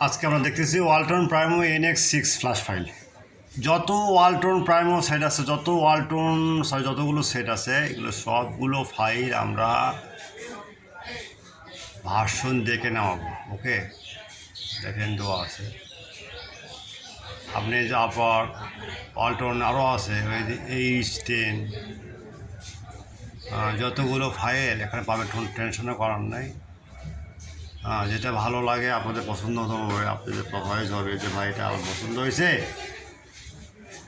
আজকে আমরা দেখতেছি ওয়ালটন প্রাইমো NX6 ফ্ল্যাশ ফাইল। যত ওয়ালটন প্রাইমো সেট আছে, যতগুলো সেট আছে, এগুলো সবগুলো ফাইল আমরা ভার্সন দেখে নেওয়াবো। ওকে, দেখেন দেওয়া আছে। আপনি যা পর ওয়ালটন আরও আছে, H10, যতগুলো ফাইল এখানে পাবেন, টেনশনও করার নাই। যেটা ভালো লাগে আপনাদের পছন্দ হবে, আপনাদের প্রভাইজ হবে যে ভাই এটা আমার পছন্দ হয়েছে,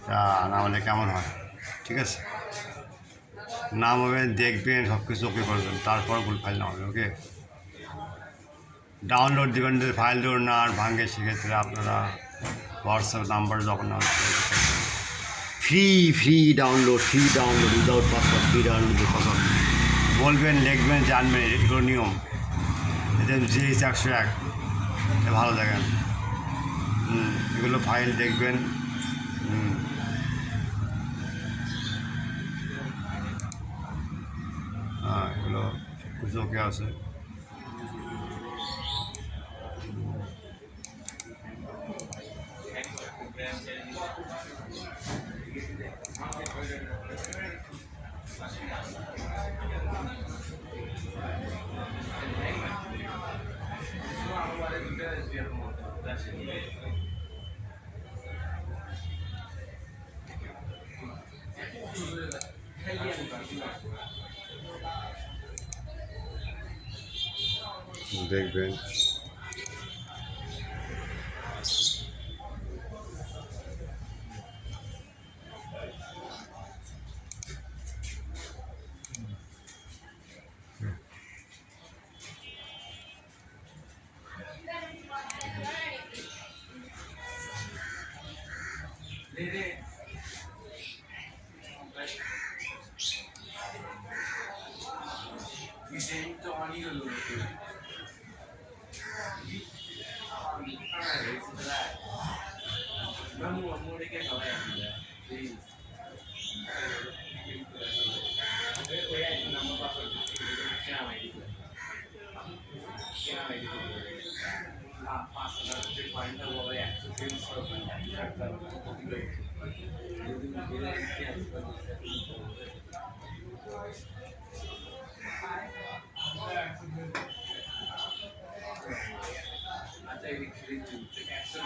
তা না হলে কেমন হয়। ঠিক আছে, নামাবেন, দেখবেন, সব কিছু ওকে করবেন, তারপর ফুল ফাইল নামাবেন। ওকে, ডাউনলোড দেবেন। ফাইল ধরুন না আর ভাঙে, সেক্ষেত্রে আপনারা হোয়াটসঅ্যাপ নাম্বার যখন free download without password, free download password বলবেন, লিখবেন, জানবেন, এগুলো নিয়ম। এদের GH101 ভালো দেখেন। এগুলো ফাইল দেখবেন। এগুলো কিছু ওকে আছে। দেখবেন